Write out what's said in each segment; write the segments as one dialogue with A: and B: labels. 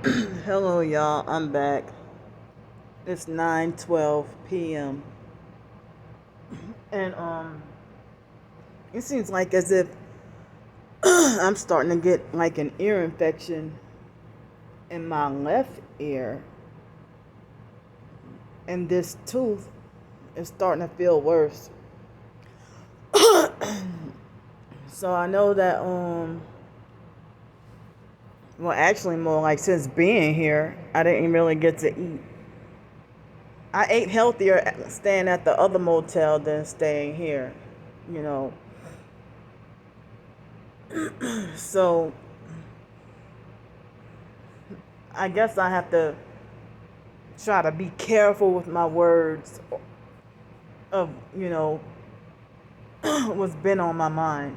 A: Hello, y'all. I'm back. It's 9:12 p.m. and it seems like as if I'm starting to get like an ear infection in my left ear, and this tooth is starting to feel worse. So I know that well, actually, more like since being here, I didn't really get to eat. I ate healthier staying at the other motel than staying here, you know. So I guess I have to try to be careful with my words of, what's been on my mind.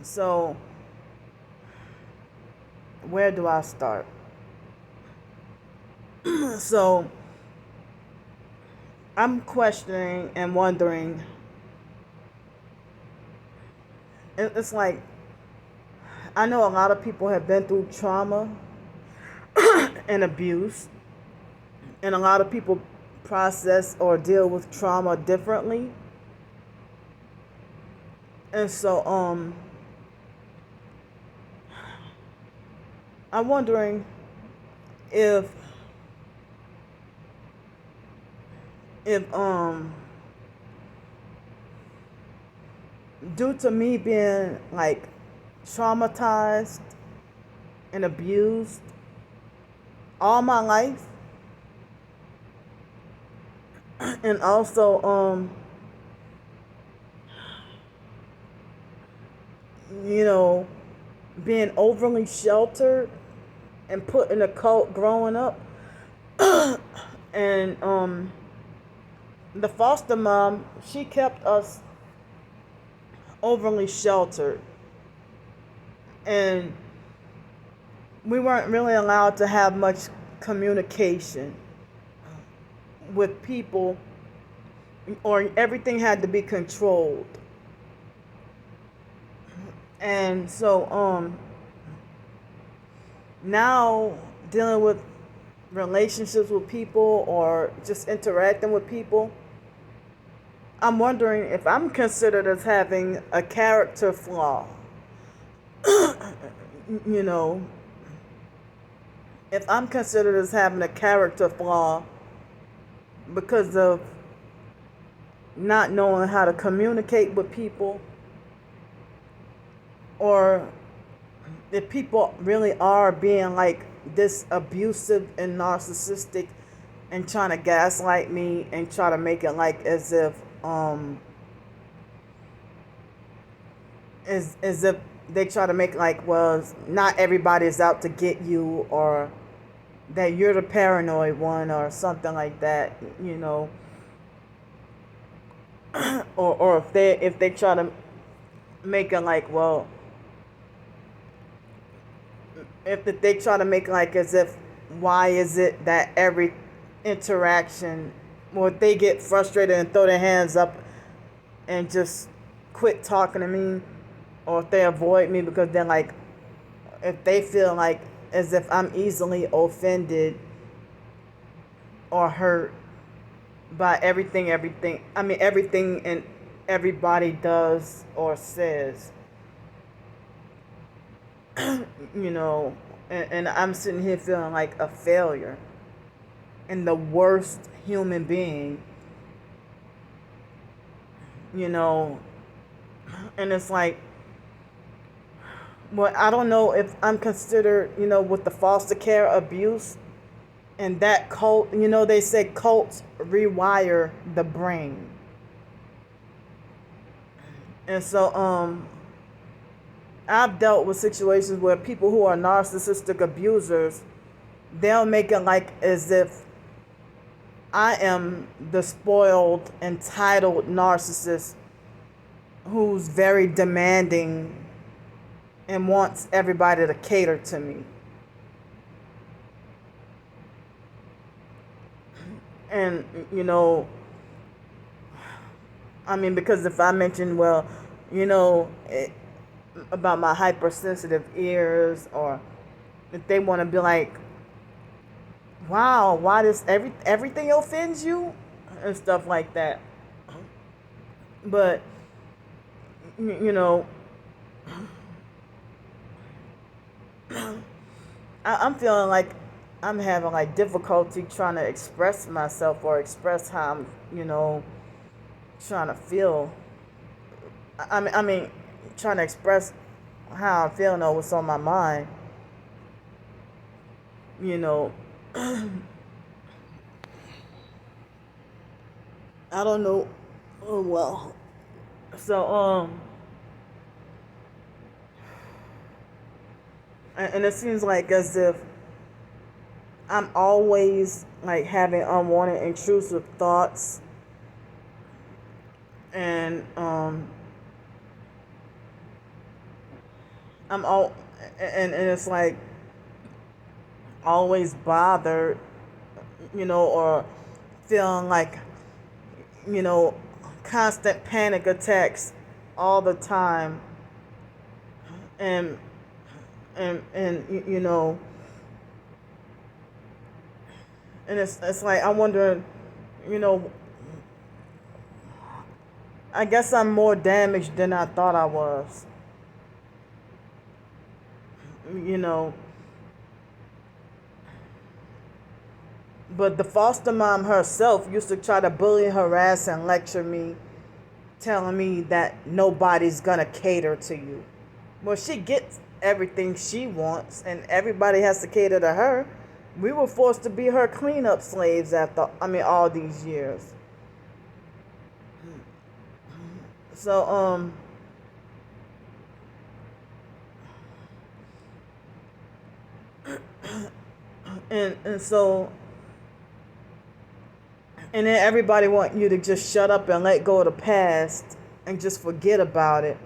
A: So where do I start? So I'm questioning and wondering. It's like I know a lot of people have been through trauma and abuse, and a lot of people process or deal with trauma differently. And so I'm wondering if if due to me being like traumatized and abused all my life, and also you know being overly sheltered and put in a cult growing up, and the foster mom, she kept us overly sheltered, and we weren't really allowed to have much communication with people, or everything had to be controlled. And so now dealing with relationships with people or just interacting with people, I'm wondering if I'm considered as having a character flaw. you know, if I'm considered as having a character flaw because of not knowing how to communicate with people, or if people really are being like this abusive and narcissistic and trying to gaslight me and try to make it like as if as if they try to make like, well, not everybody is out to get you, or that you're the paranoid one or something like that, or if they try to make it like, well, if they try to make like as if, why is it that every interaction, or if they get frustrated and throw their hands up and just quit talking to me, or if they avoid me because they're like, if they feel like as if I'm easily offended or hurt by everything and everybody does or says, and I'm sitting here feeling like a failure and the worst human being, and it's like, well, I don't know if I'm considered, with the foster care abuse and that cult, they say cults rewire the brain. And so I've dealt with situations where people who are narcissistic abusers, they'll make it like as if I am the spoiled, entitled narcissist who's very demanding and wants everybody to cater to me. And, because if I mention, well, about my hypersensitive ears, or if they want to be like, wow, why does everything offends you and stuff like that. But you know, I'm feeling like I'm having like difficulty trying to express myself or express how I'm, trying to feel. I mean, trying to express how I'm feeling or what's on my mind. You know, I don't know. Oh well. So and it seems like as if I'm always like having unwanted intrusive thoughts, and I'm all and it's like always bothered, or feeling like, you know, constant panic attacks all the time, and and and it's like I'm wondering, you know, I guess I'm more damaged than I thought I was, you know. But the foster mom herself used to try to bully, harass, and lecture me, telling me that nobody's gonna cater to you. Well, she gets everything she wants, and everybody has to cater to her. We were forced to be her cleanup slaves after, all these years. So, and so, and then everybody want you to just shut up and let go of the past and just forget about it.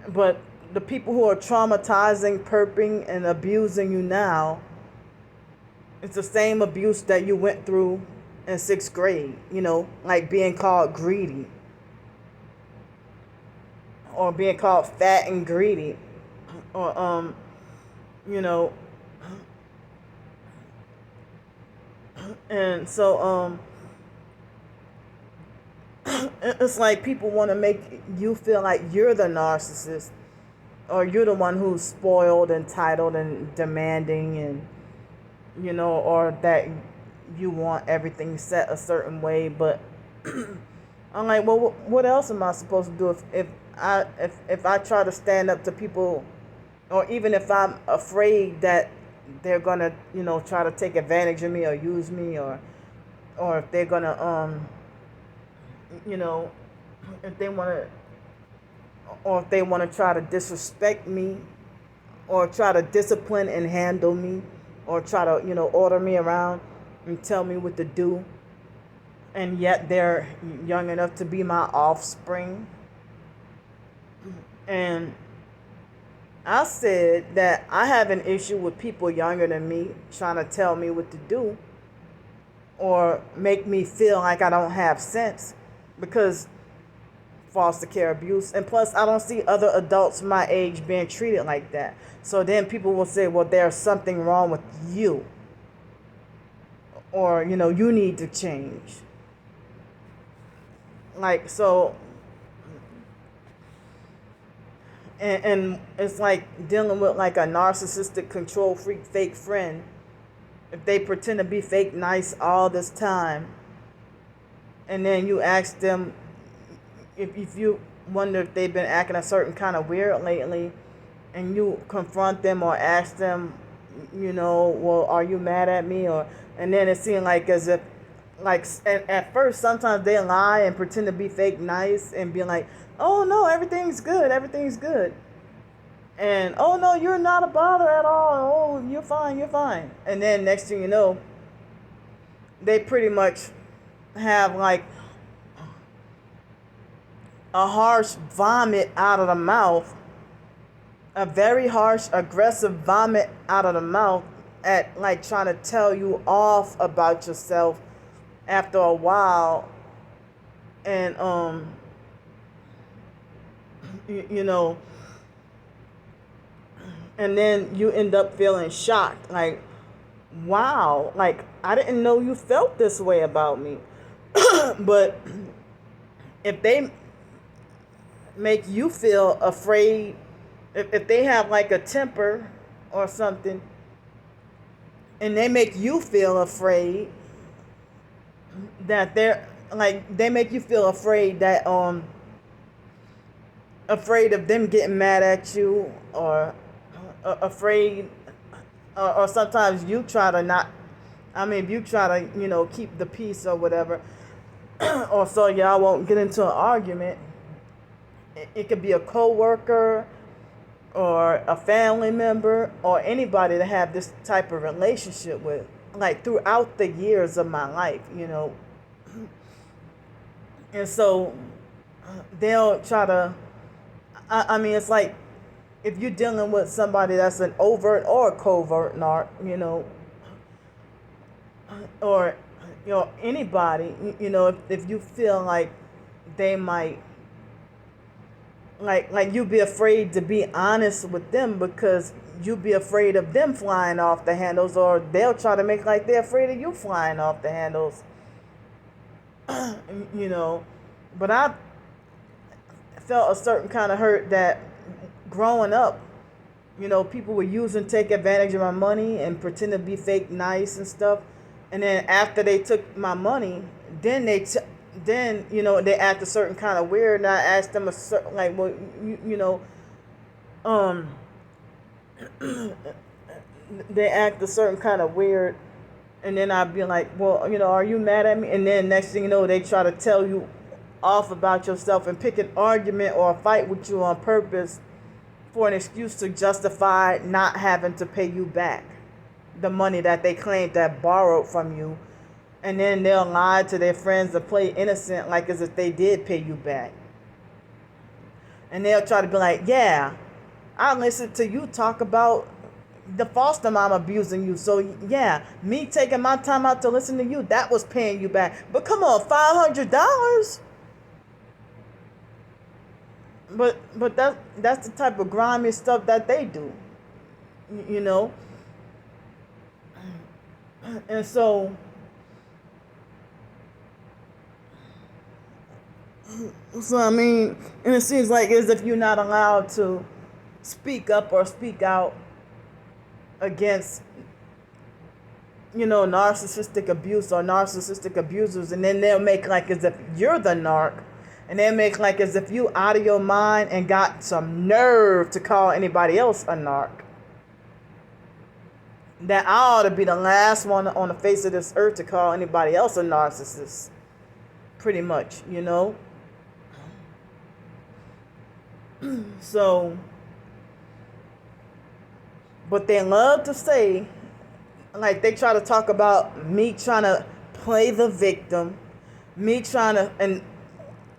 A: But the people who are traumatizing, perping, and abusing you now, it's the same abuse that you went through in sixth grade, like being called greedy or being called fat and greedy, or, you know, and so, it's like people want to make you feel like you're the narcissist, or you're the one who's spoiled, entitled, and demanding, and or that you want everything set a certain way. But I'm like, well, what else am I supposed to do if I try to stand up to people, or even if I'm afraid that they're gonna try to take advantage of me or use me, or if they're gonna you know if they want to, or if they want to try to disrespect me, or try to discipline and handle me, or try to order me around and tell me what to do, and yet they're young enough to be my offspring. And I said that I have an issue with people younger than me trying to tell me what to do or make me feel like I don't have sense, because foster care abuse, and plus I don't see other adults my age being treated like that. So then people will say, well, there's something wrong with you, or you need to change. Like, so, and it's like dealing with like a narcissistic control freak fake friend. If they pretend to be fake nice all this time, and then you ask them, if you wonder if they've been acting a certain kind of weird lately, and you confront them or ask them, well, are you mad at me? And then it seems like as if, like, at first sometimes they lie and pretend to be fake nice and be like, oh no, everything's good, and oh no, you're not a bother at all, oh, you're fine, and then next thing you know, they pretty much have like a harsh vomit out of the mouth, a very harsh, aggressive vomit out of the mouth, at like trying to tell you off about yourself after a while. And you know And then you end up feeling shocked, like, wow, like I didn't know you felt this way about me. But if they make you feel afraid, if they have like a temper or something, and they make you feel afraid that they make you feel afraid that afraid of them getting mad at you, or afraid, or sometimes you try to not, I mean, if you try to, keep the peace or whatever, or so y'all won't get into an argument. It could be a coworker or a family member or anybody to have this type of relationship with, like throughout the years of my life. And so they'll try to, I mean, it's like if you're dealing with somebody that's an overt or covert narc, or anybody, if you feel like they might, like you be afraid to be honest with them because you be afraid of them flying off the handles, or they'll try to make like they're afraid of you flying off the handles. But I felt a certain kind of hurt that growing up, people were using, take advantage of my money and pretend to be fake nice and stuff. And then after they took my money, then they act a certain kind of weird. And I asked them a certain, like, well, they act a certain kind of weird. And then I'd be like, well, are you mad at me? And then next thing you know, they try to tell you off about yourself and pick an argument or a fight with you on purpose for an excuse to justify not having to pay you back the money that they claimed that borrowed from you. And then they'll lie to their friends to play innocent, like as if they did pay you back. And they'll try to be like, yeah, I listened to you talk about the foster mom abusing you. So yeah, me taking my time out to listen to you, that was paying you back. But come on, $500. But that's the type of grimy stuff that they do. And so I mean, and it seems like as if you're not allowed to speak up or speak out against, narcissistic abuse or narcissistic abusers, and then they'll make like as if you're the narc, and they'll make like as if you out of your mind and got some nerve to call anybody else a narc. That I ought to be the last one on the face of this earth to call anybody else a narcissist. Pretty much, So, but they love to say, like they try to talk about me trying to play the victim, me trying to, and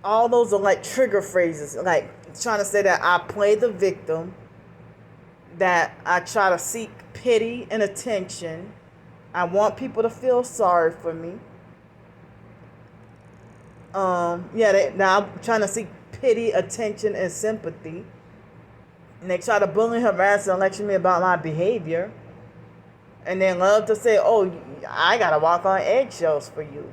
A: all those are like trigger phrases, like trying to say that I play the victim, that I try to seek pity and attention. I want people to feel sorry for me. Now I'm trying to seek pity, attention, and sympathy. And they try to bully, harass, and lecture me about my behavior. And they love to say, oh, I gotta walk on eggshells for you.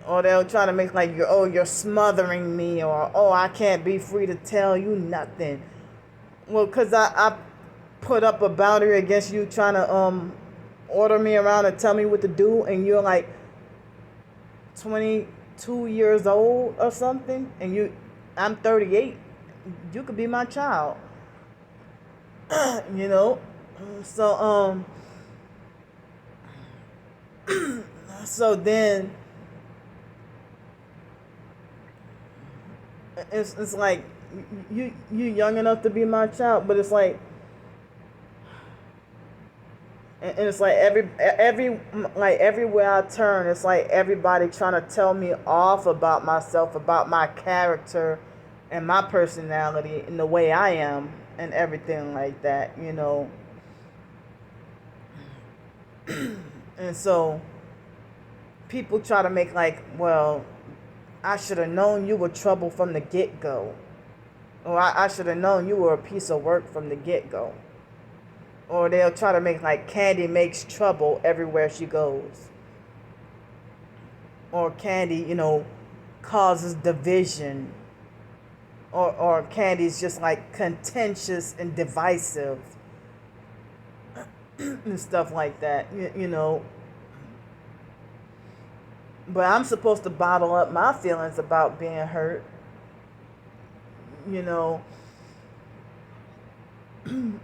A: Or they'll try to make like, you're smothering me, or, oh, I can't be free to tell you nothing. Well, because I put up a boundary against you trying to order me around and tell me what to do, and you're like 22 years old or something, and I'm 38. You could be my child. So so then it's like you young enough to be my child, but it's like, and it's like everywhere I turn, it's like everybody trying to tell me off about myself, about my character and my personality and the way I am and everything like that, And so people try to make like, well, I should have known you were trouble from the get-go. Or I should have known you were a piece of work from the get-go. Or they'll try to make like Candy makes trouble everywhere she goes. Or Candy, causes division. Or Candy's just like contentious and divisive. And stuff like that, But I'm supposed to bottle up my feelings about being hurt, you know. And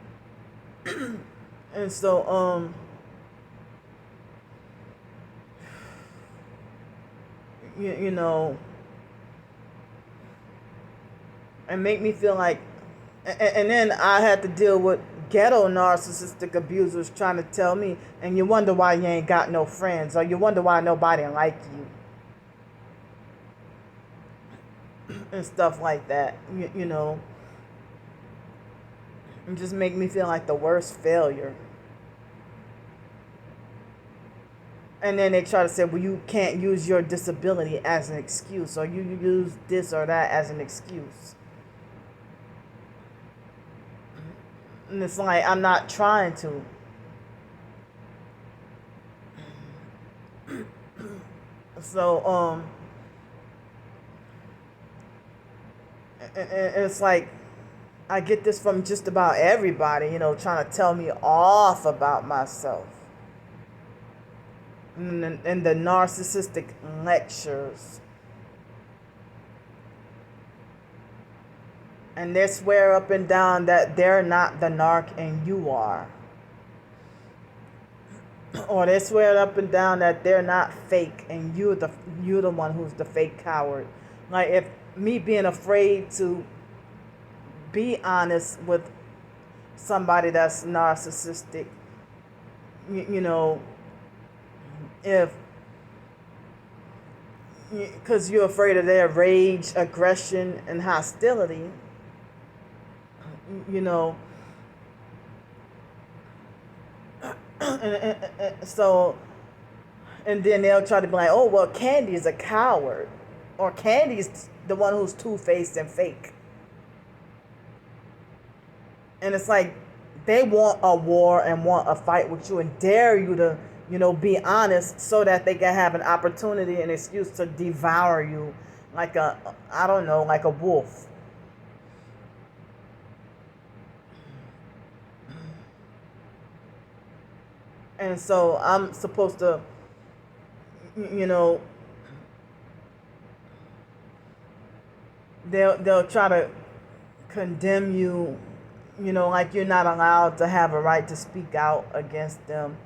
A: so, you know, and make me feel like, and then I had to deal with ghetto narcissistic abusers trying to tell me, and you wonder why you ain't got no friends, or you wonder why nobody like you, and stuff like that, and just make me feel like the worst failure. And then they try to say, well, you can't use your disability as an excuse, or you use this or that as an excuse. And it's like, I'm not trying to. So, it's like, I get this from just about everybody, trying to tell me off about myself. And the narcissistic lectures. And they swear up and down that they're not the narc and you are. Or they swear up and down that they're not fake and you're the one who's the fake coward. Like, if me being afraid to be honest with somebody that's narcissistic, if because you're afraid of their rage, aggression, and hostility, so, and then they'll try to be like, oh, well, Candy is a coward, or Candy's the one who's two-faced and fake. And it's like, they want a war and want a fight with you and dare you to, be honest, so that they can have an opportunity and excuse to devour you like like a wolf. And so I'm supposed to, they'll try to condemn you, like you're not allowed to have a right to speak out against them.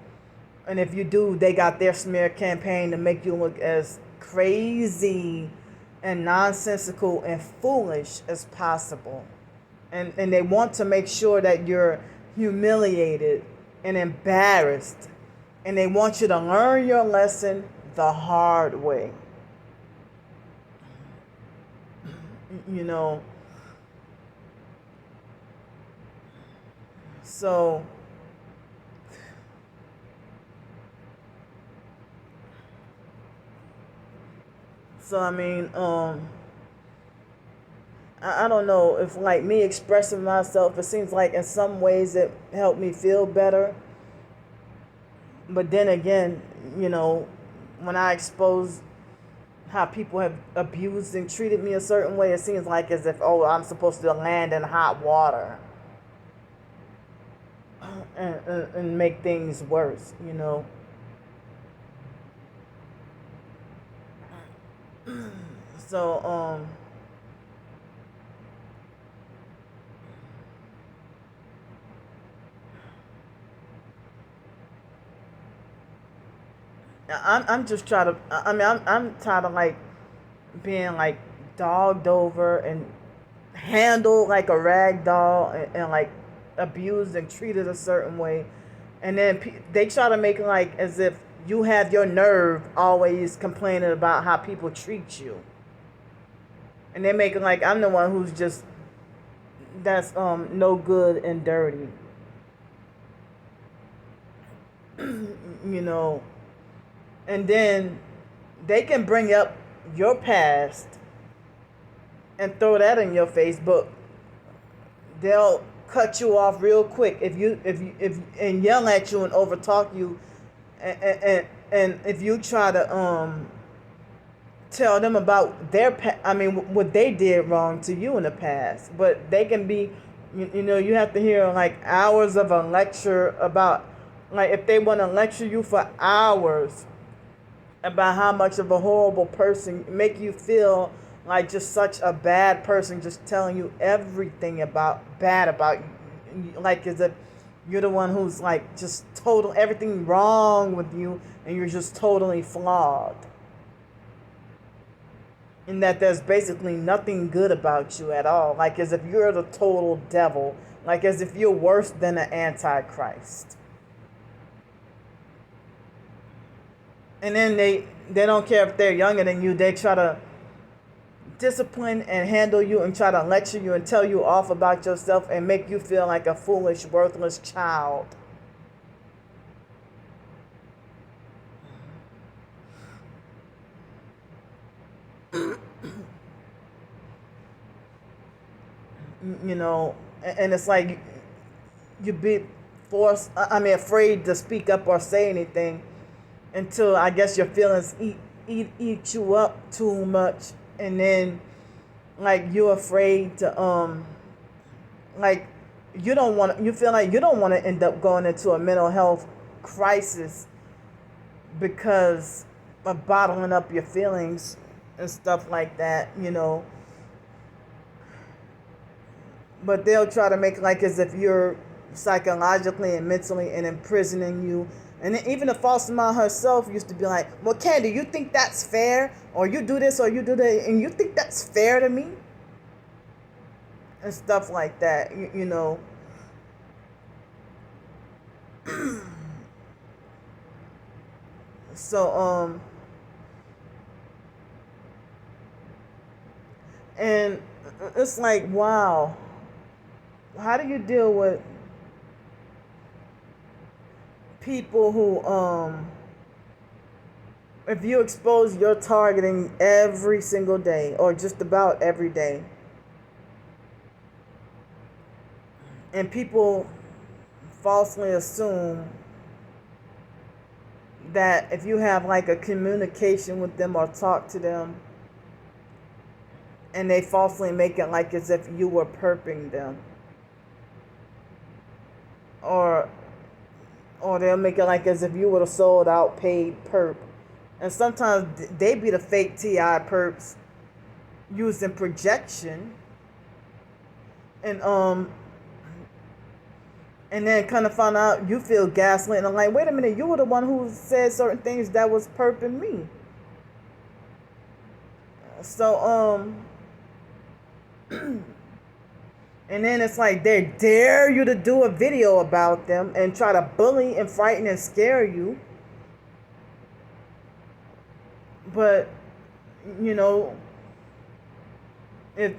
A: And if you do, they got their smear campaign to make you look as crazy and nonsensical and foolish as possible. And they want to make sure that you're humiliated and embarrassed. And they want you to learn your lesson the hard way. So I mean, I don't know if, like, me expressing myself, it seems like in some ways it helped me feel better. But then again, when I expose how people have abused and treated me a certain way, it seems like as if, oh, I'm supposed to land in hot water and make things worse, So, I'm just trying to. I mean, I'm tired of like being like dogged over and handled like a rag doll and like abused and treated a certain way, and then they try to make it like as if you have your nerve always complaining about how people treat you, and they make it like I'm the one who's just that's no good and dirty, And then they can bring up your past and throw that in your face, but they'll cut you off real quick if and yell at you and overtalk you, and if you try to tell them about what they did wrong to you in the past. But they can be, you have to hear like hours of a lecture about, like, if they want to lecture you for hours about how much of a horrible person, make you feel like just such a bad person, just telling you everything bad about you, like as if you're the one who's like just total everything wrong with you, and you're just totally flawed, and that there's basically nothing good about you at all, like as if you're the total devil, like as if you're worse than an antichrist. And then they don't care if they're younger than you. They try to discipline and handle you and try to lecture you and tell you off about yourself and make you feel like a foolish, worthless child. And it's like you be afraid to speak up or say anything until I guess your feelings eat you up too much, and then like you're afraid to like you feel like you don't want to end up going into a mental health crisis because of bottling up your feelings and stuff like that. But they'll try to make it like as if you're psychologically and mentally and imprisoning you. And then even the false mom herself used to be like, well, Candy, you think that's fair? Or you do this or you do that, and you think that's fair to me? And stuff like that, So, and it's like, wow. How do you deal with people who, if you expose your targeting every single day or just about every day, and people falsely assume that if you have like a communication with them or talk to them, and they falsely make it like as if you were perping them, or they'll make it like as if you would have sold out paid perp. And sometimes they be the fake TI perps using projection, and then kind of find out you feel gaslit, and I'm like, wait a minute, you were the one who said certain things that was perping me. So and then it's like they dare you to do a video about them and try to bully and frighten and scare you. But, if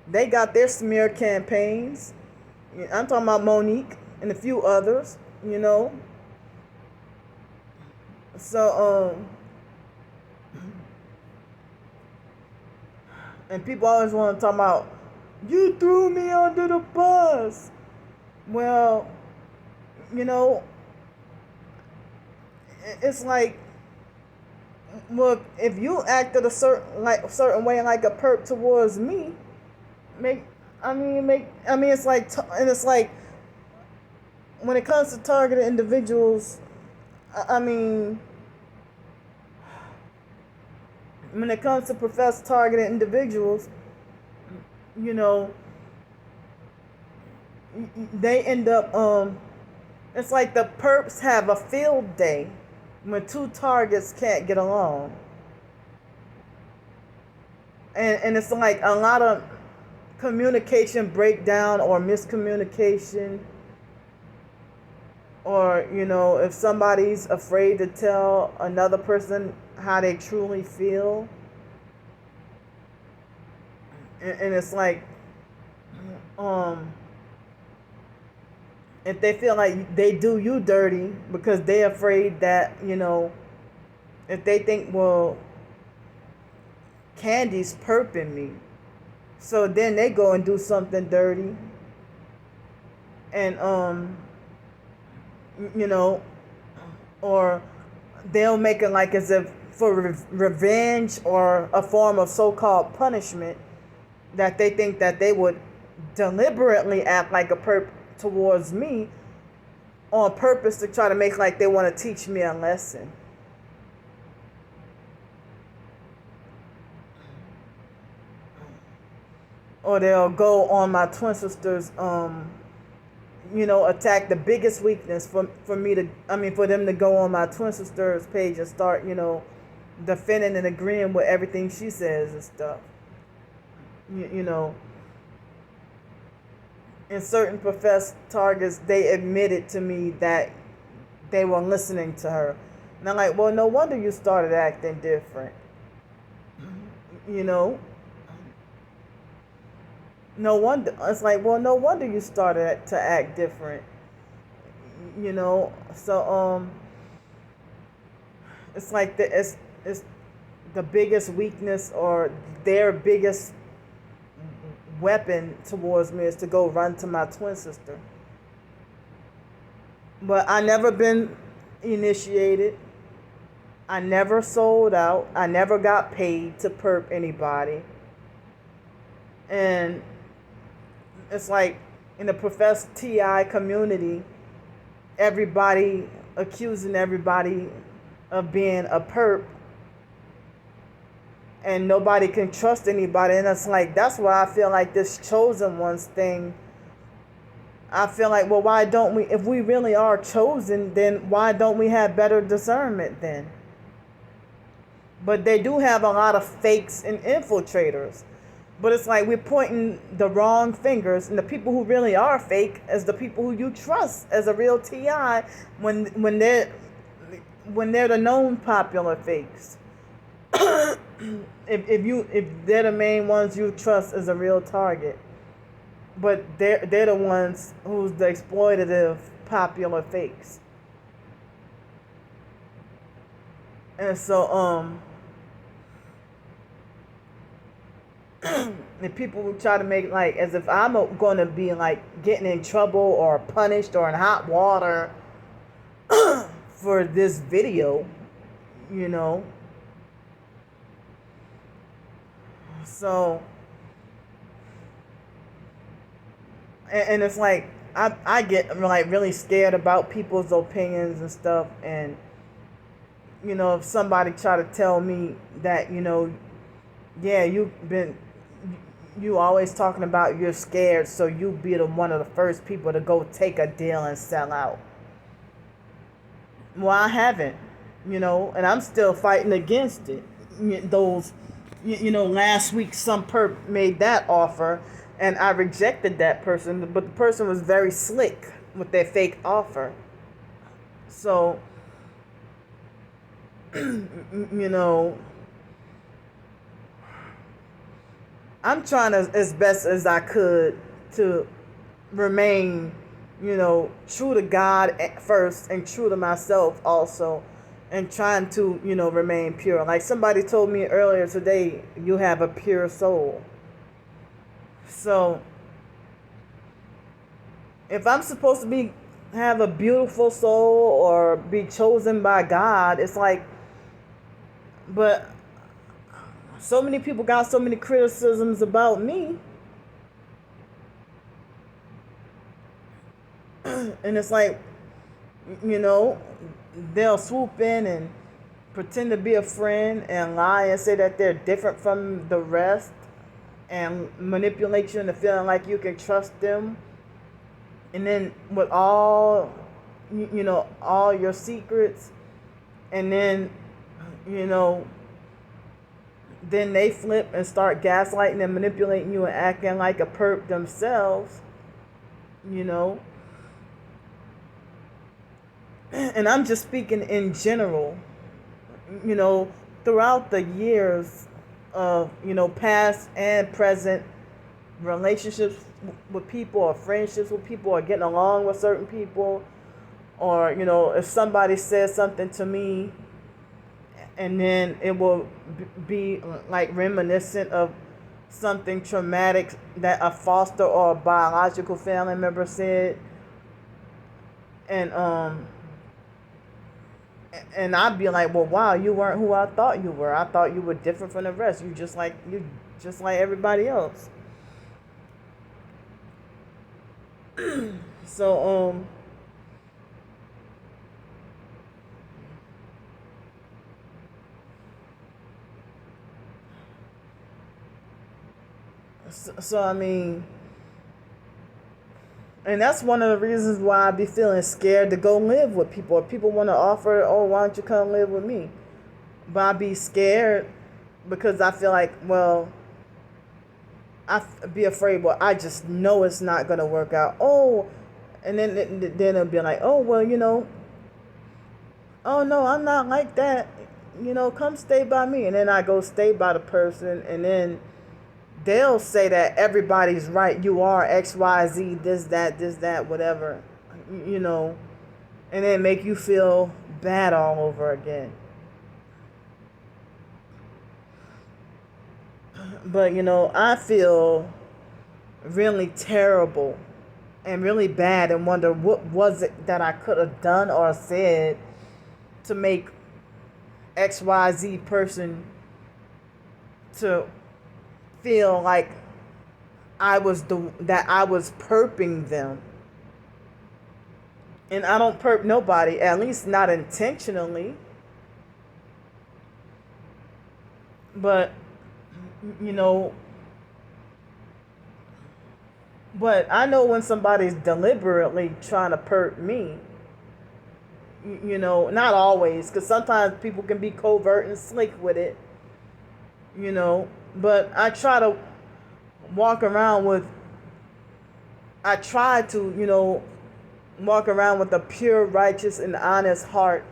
A: they got their smear campaigns, I'm talking about Monique and a few others, So, and people always want to talk about, you threw me under the bus. Well, it's like, look, if you acted a certain way, like a perp towards me, it's like, and it's like, when it comes to targeted individuals, when it comes to professed targeted individuals, they end up, it's like the perps have a field day when two targets can't get along. And it's like a lot of communication breakdown or miscommunication, or, if somebody's afraid to tell another person how they truly feel. And it's like, if they feel like they do you dirty because they're afraid that, if they think, well, Candy's perping me, so then they go and do something dirty, and you know, or they'll make it like as if for revenge or a form of so-called punishment, that they think that they would deliberately act like a perp towards me on purpose to try to make like they want to teach me a lesson. Or they'll go on my twin sister's attack the biggest weakness for me to, for them to go on my twin sister's page and start, defending and agreeing with everything she says and stuff. And certain professed targets, they admitted to me that they were listening to her. And I'm like, well, no wonder you started acting different. No wonder. It's like, well, no wonder you started to act different. So it's like it's the biggest weakness or their biggest weapon towards me is to go run to my twin sister. But I never been initiated. I never sold out. I never got paid to perp anybody. And it's like in the professed TI community, everybody accusing everybody of being a perp, and nobody can trust anybody. And it's like, that's why I feel like this chosen ones thing, I feel like, well, why don't we, if we really are chosen, then why don't we have better discernment then? But they do have a lot of fakes and infiltrators. But it's like we're pointing the wrong fingers, and the people who really are fake is the people who you trust as a real TI when they're the known popular fakes. if they're the main ones you trust as a real target, but they're the ones who's the exploitative popular fakes. And so and people will try to make like as if I'm going to be like getting in trouble or punished or in hot water for this video, So, and it's like I get like really scared about people's opinions and stuff, and if somebody try to tell me that yeah, you always talking about you're scared, so you be one of the first people to go take a deal and sell out. Well, I haven't, and I'm still fighting against it. Last week some perp made that offer, and I rejected that person, but the person was very slick with their fake offer. So, I'm trying to, as best as I could, to remain, true to God first and true to myself also, and trying to, remain pure. Like somebody told me earlier today, you have a pure soul. So, if I'm supposed to have a beautiful soul or be chosen by God, it's like, but so many people got so many criticisms about me. And it's like, they'll swoop in and pretend to be a friend and lie and say that they're different from the rest and manipulate you into feeling like you can trust them. And then with all your secrets, and then, then they flip and start gaslighting and manipulating you and acting like a perp themselves, And I'm just speaking in general, throughout the years of, past and present relationships with people or friendships with people or getting along with certain people, or, if somebody says something to me, and then it will be like reminiscent of something traumatic that a foster or a biological family member said, and and I'd be like, well, wow, you weren't who I thought you were. I thought you were different from the rest. Just like everybody else. So so I mean, and that's one of the reasons why I be feeling scared to go live with people. If people want to offer, oh, why don't you come live with me? But I be scared because I feel like, well, be afraid. Well, I just know it's not gonna work out. Oh, and then it'll be like, oh, well, oh no, I'm not like that. Come stay by me, and then I go stay by the person, and then they'll say that everybody's right. You are X, Y, Z, this, that, whatever, and then make you feel bad all over again. But I feel really terrible and really bad and wonder what was it that I could have done or said to make XYZ person to feel like I was perping them. And I don't perp nobody, at least not intentionally. But but I know when somebody's deliberately trying to perp me. Not always, because sometimes people can be covert and slick with it. But I try to walk around with. I try to walk around with a pure, righteous, and honest heart,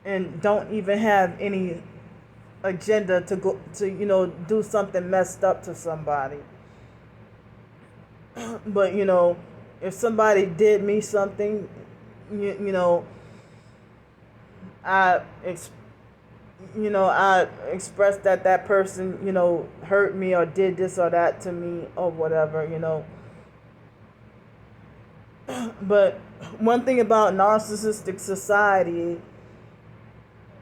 A: and don't even have any agenda to go to do something messed up to somebody. But if somebody did me something, I I expressed that person hurt me or did this or that to me or whatever. But one thing about narcissistic society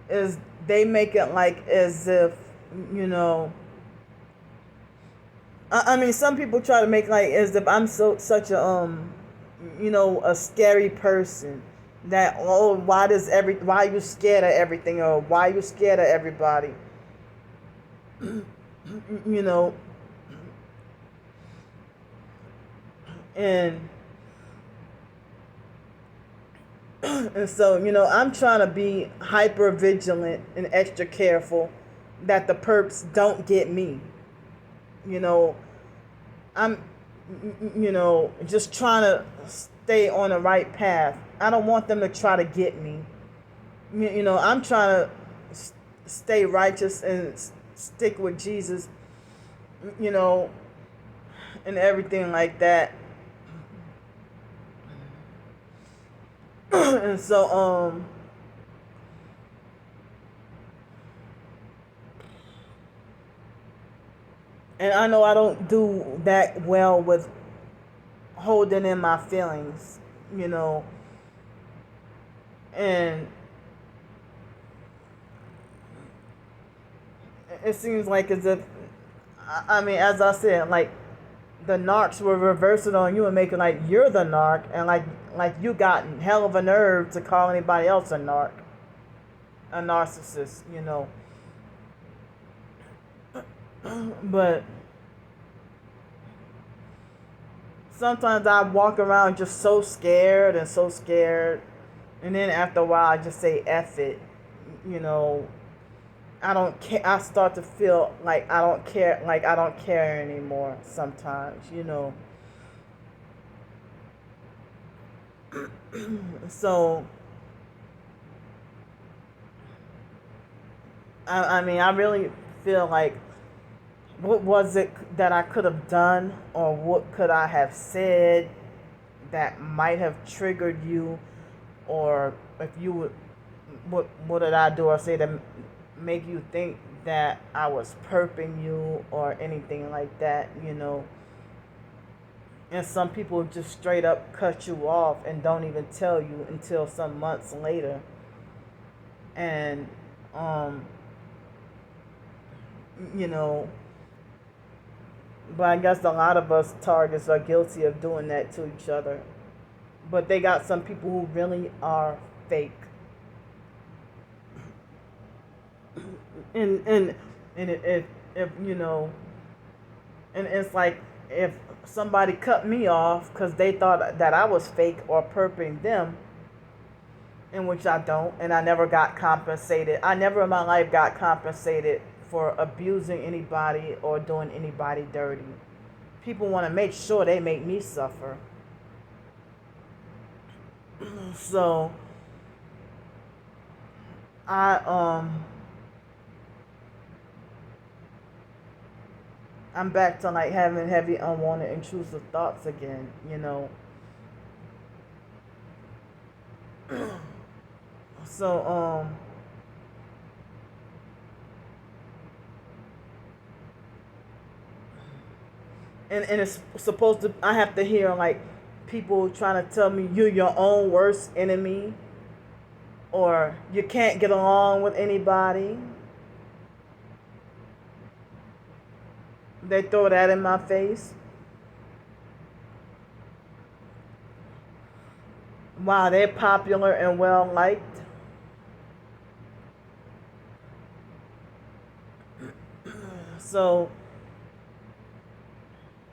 A: is they make it like as if I mean, some people try to make like as if I'm such a a scary person that, oh, why are you scared of everything, or why are you scared of everybody? you know and and so I'm trying to be hyper vigilant and extra careful that the perps don't get me. I'm just trying to stay on the right path. I don't want them to try to get me. I'm trying to stay righteous and stick with Jesus, you know, and everything like that. And so, and I know I don't do that well with holding in my feelings, and it seems like as if, I mean, as I said, like the narcs will reverse it on you and make it like you're the narc, and like you got hell of a nerve to call anybody else a narc, a narcissist, But sometimes I walk around just so scared, and then after a while I just say F it, I don't care. I start to feel like I don't care anymore sometimes, So I mean, I really feel like, what was it that I could have done, or what could I have said that might have triggered you, or if you would, what did I do or say to make you think that I was perping you or anything like that, And some people just straight up cut you off and don't even tell you until some months later. And, um, you know, but I guess a lot of us targets are guilty of doing that to each other. But they got some people who really are fake. And if you know, and it's like if somebody cut me off because they thought that I was fake or perping them, in which I don't, and I never got compensated. I never in my life got compensated for abusing anybody or doing anybody dirty. People want to make sure they make me suffer. So I'm back to like having heavy unwanted intrusive thoughts again, you know. So and it's supposed to, I have to hear like people trying to tell me you're your own worst enemy, or you can't get along with anybody. They throw that in my face. Wow, they're popular and well liked. So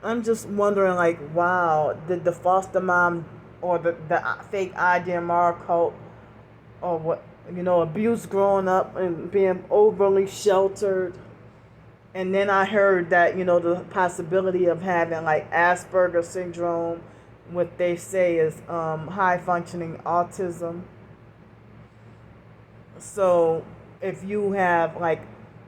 A: I'm just wondering, like, wow, did the foster mom or the fake IDMR cult, or what, you know, abuse growing up and being overly sheltered? And then I heard that, you know, the possibility of having like Asperger syndrome, what they say is high functioning autism. So if you have like,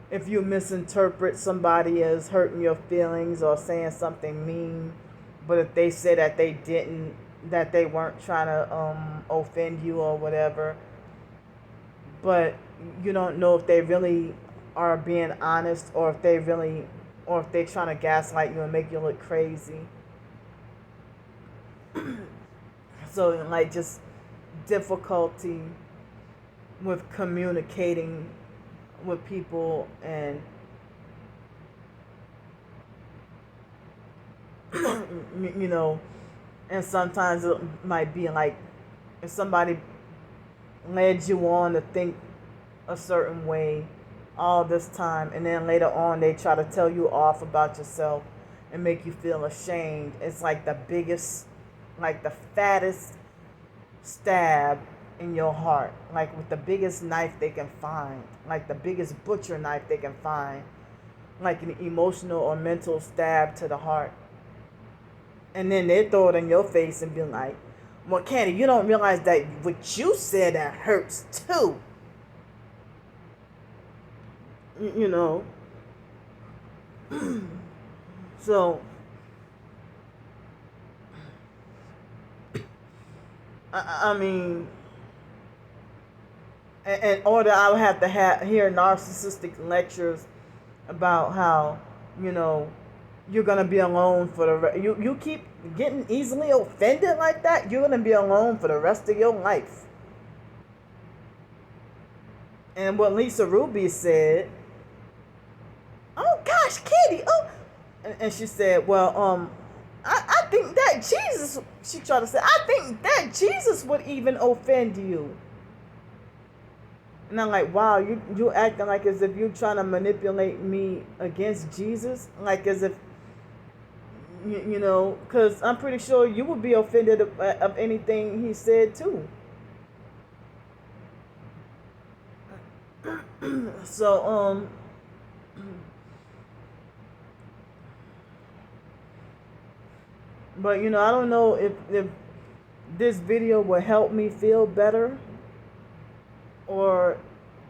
A: if you misinterpret somebody as hurting your feelings or saying something mean, but if they say that they didn't, that they weren't trying to offend you or whatever, but you don't know if they really are being honest, or if they really, or if they're trying to gaslight you and make you look crazy. So like just difficulty with communicating with people, and you know, and sometimes it might be like if somebody led you on to think a certain way all this time, and then later on they try to tell you off about yourself and make you feel ashamed. It's like the biggest, like the fattest stab in your heart, like with the biggest knife they can find, like the biggest butcher knife they can find, like an emotional or mental stab to the heart. And then they throw it in your face and be like, well, Candy, you don't realize that what you said that hurts too. You know. So I mean, and order I would have to hear narcissistic lectures about how, you know, you're gonna be alone for you keep getting easily offended like that, you're gonna be alone for the rest of your life. And what Lisa Ruby said, oh gosh, Kitty, oh, and she said, well, I think that Jesus, she tried to say, I think that Jesus would even offend you. And I'm like, wow, you acting like as if you're trying to manipulate me against Jesus, like as if, you know, because I'm pretty sure you would be offended of anything he said too. So but you know, I don't know if this video will help me feel better, or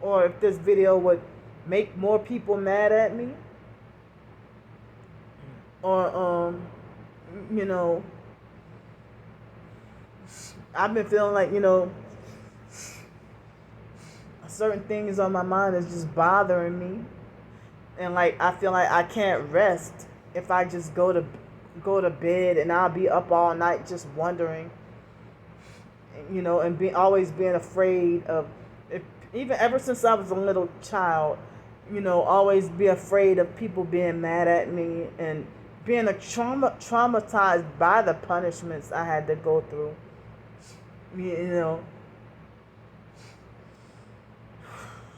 A: if this video would make more people mad at me, or you know, I've been feeling like, you know, certain things on my mind is just bothering me, and like I feel like I can't rest if I just go to go to bed and I'll be up all night just wondering, and always being afraid of, if, even ever since I was a little child, always be afraid of people being mad at me and being traumatized by the punishments I had to go through.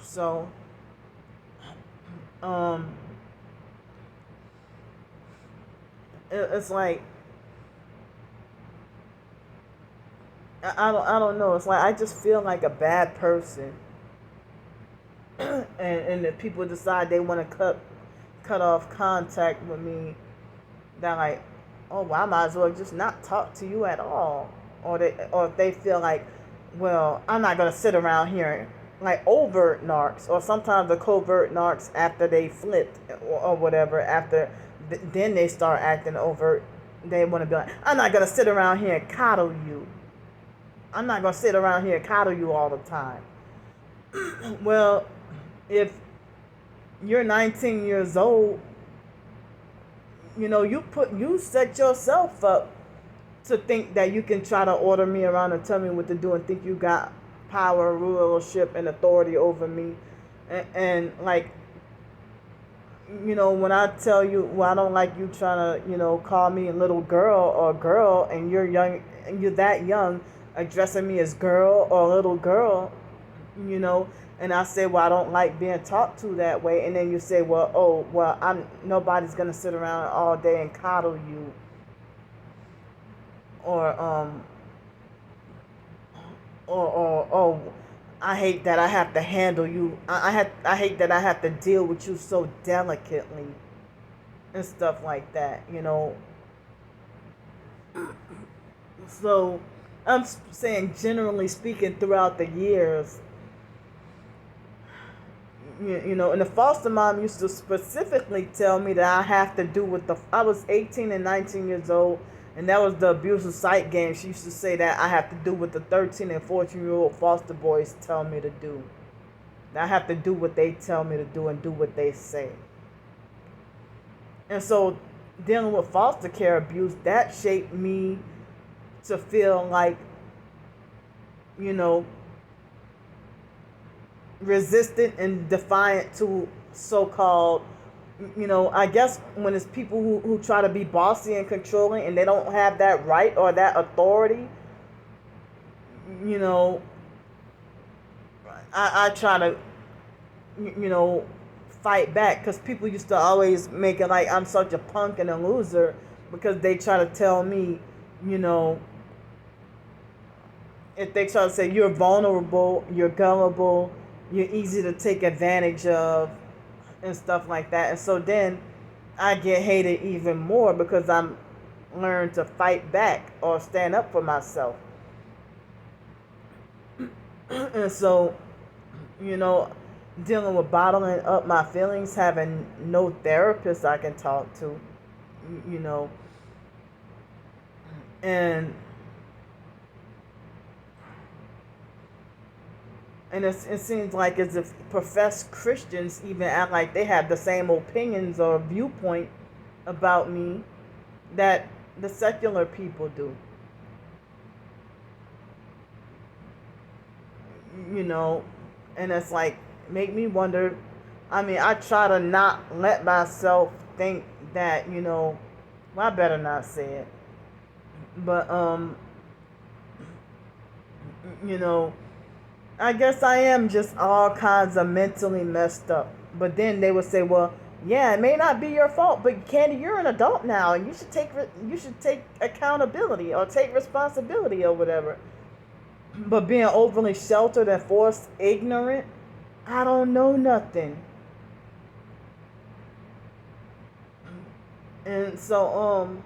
A: So, it's like, I don't know. It's like I just feel like a bad person, and if people decide they want to cut off contact with me, they're like, oh, well, I might as well just not talk to you at all. Or if they feel like, well, I'm not gonna sit around here, like overt narcs, or sometimes the covert narcs after they flipped or whatever. Then they start acting overt. They want to be like, I'm not gonna sit around here and coddle you. I'm not gonna sit around here and coddle you all the time. Well, if you're 19 years old, you set yourself up to think that you can try to order me around and tell me what to do and think you got power, rulership, and authority over me. And like, when I tell you, well, I don't like you trying to, call me a little girl or girl, and you're young, and you're that young, addressing me as girl or little girl, and I say, well, I don't like being talked to that way, and then you say, well, nobody's gonna sit around all day and coddle you, or I hate that I have to handle you. I hate that I have to deal with you so delicately, and stuff like that, So, I'm saying, generally speaking, throughout the years, and the foster mom used to specifically tell me that I have to do what I was 18 and 19 years old, and that was the abusive psych game. She used to say that I have to do what the 13 and 14-year-old foster boys tell me to do. I have to do what they tell me to do and do what they say. And so, dealing with foster care abuse, that shaped me to feel like, resistant and defiant to so-called, I guess when it's people who try to be bossy and controlling and they don't have that right or that authority, I try to, fight back, because people used to always make it like I'm such a punk and a loser because they try to tell me, if they try to say you're vulnerable, you're gullible, you're easy to take advantage of, and stuff like that. And so then I get hated even more because I'm learned to fight back or stand up for myself. And so, dealing with bottling up my feelings, having no therapist I can talk to, and it seems like as if professed Christians even act like they have the same opinions or viewpoint about me that the secular people do. And it's like, make me wonder. I mean, I try to not let myself think that, well, I better not say it. But, I guess I am just all kinds of mentally messed up. But then they would say, well, yeah, it may not be your fault, but Candy, you're an adult now, and you should take accountability or take responsibility or whatever. But being overly sheltered and forced ignorant, I don't know nothing. And so,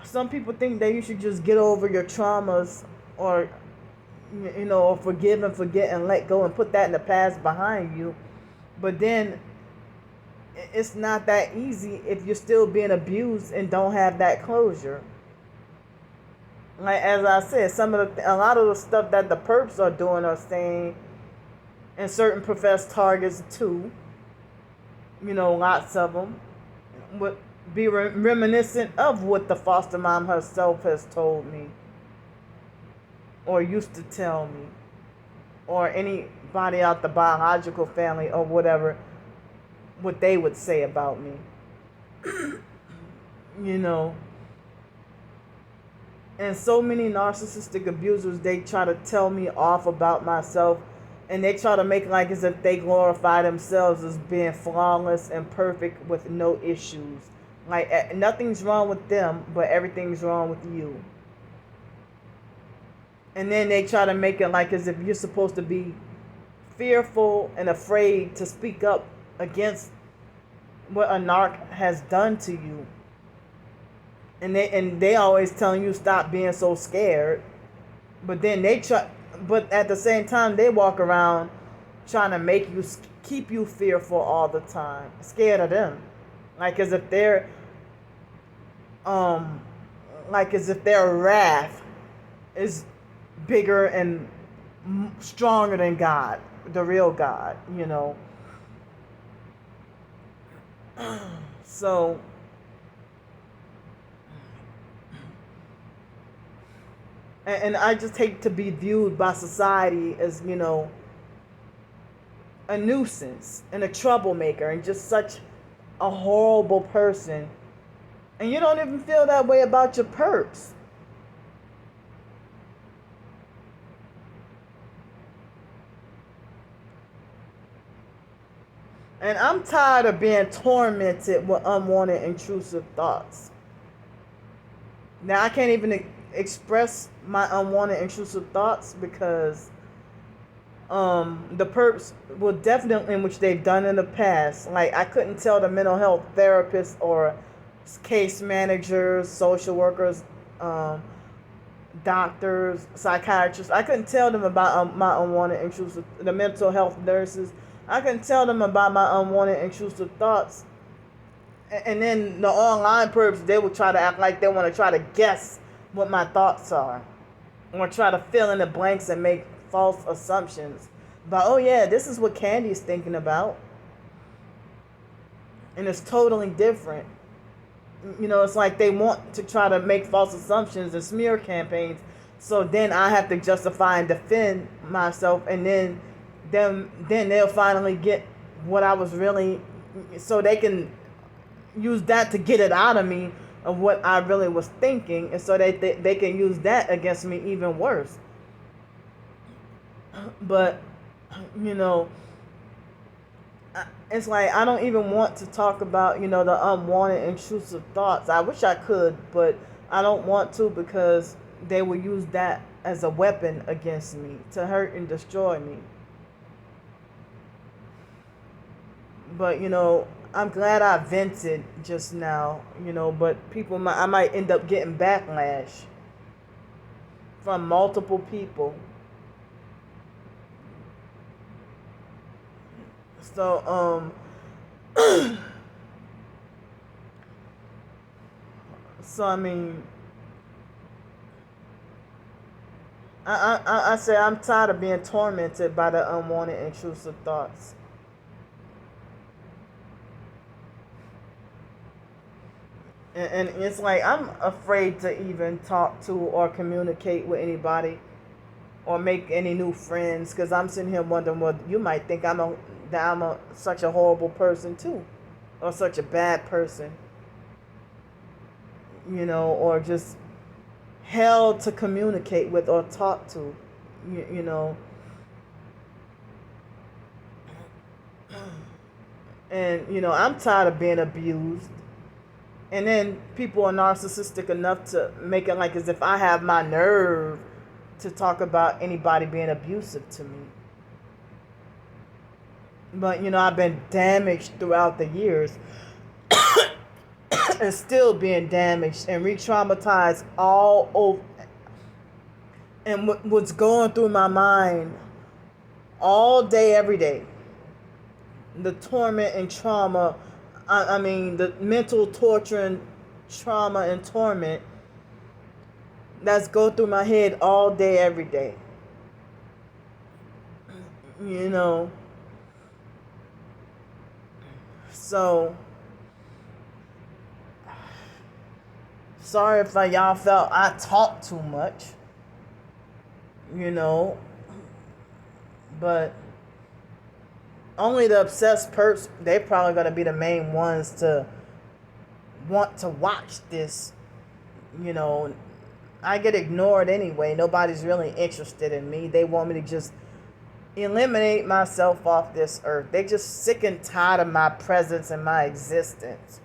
A: some people think that you should just get over your traumas, or forgive and forget and let go and put that in the past behind you. But then it's not that easy if you're still being abused and don't have that closure. Like, as I said, a lot of the stuff that the perps are doing or saying, and certain professed targets too, lots of them, be reminiscent of what the foster mom herself has told me or used to tell me, or anybody out the biological family or whatever, what they would say about me. you know. And so many narcissistic abusers, they try to tell me off about myself, and they try to make like as if they glorify themselves as being flawless and perfect with no issues. Like nothing's wrong with them, but everything's wrong with you. And then they try to make it like as if you're supposed to be fearful and afraid to speak up against what a narc has done to you. And they always telling you stop being so scared, but then but at the same time they walk around trying to make you keep you fearful all the time, scared of them, like as if their wrath is bigger and stronger than God, the real God, So and I just hate to be viewed by society as, a nuisance and a troublemaker and just such a horrible person. And you don't even feel that way about your perps. And I'm tired of being tormented with unwanted, intrusive thoughts. Now, I can't even express my unwanted, intrusive thoughts because the perps will definitely, in which they've done in the past, like I couldn't tell the mental health therapists or case managers, social workers, doctors, psychiatrists, I couldn't tell them about my unwanted, intrusive, the mental health nurses, I couldn't tell them about my unwanted, intrusive thoughts. And then the online perps, they will try to act like they want to try to guess what my thoughts are, or try to fill in the blanks and make false assumptions about, oh yeah, this is what Candy's thinking about, and it's totally different. It's like they want to try to make false assumptions and smear campaigns, so then I have to justify and defend myself, and then they'll finally get what I was really, so they can use that to get it out of me of what I really was thinking, and so they can use that against me even worse. But it's like I don't even want to talk about the unwanted, intrusive thoughts. I wish I could, but I don't want to because they will use that as a weapon against me to hurt and destroy me. But I'm glad I vented just now, but I might end up getting backlash from multiple people. So so I mean, I say I'm tired of being tormented by the unwanted, intrusive thoughts. And it's like I'm afraid to even talk to or communicate with anybody or make any new friends because I'm sitting here wondering, well, you might think I'm such a horrible person too, or such a bad person, or just hell to communicate with or talk to, And I'm tired of being abused. And then people are narcissistic enough to make it like as if I have my nerve to talk about anybody being abusive to me. But, I've been damaged throughout the years and still being damaged and re-traumatized all over. And what's going through my mind all day, every day, the torment and trauma, I mean, the mental torture and trauma and torment that's go through my head all day, every day. So Sorry if y'all felt I talk too much, you know, but only the obsessed perps, they probably going to be the main ones to want to watch this, you know. I get ignored anyway. Nobody's really interested in me. They want me to just eliminate myself off this earth. They just sick and tired of my presence and my existence.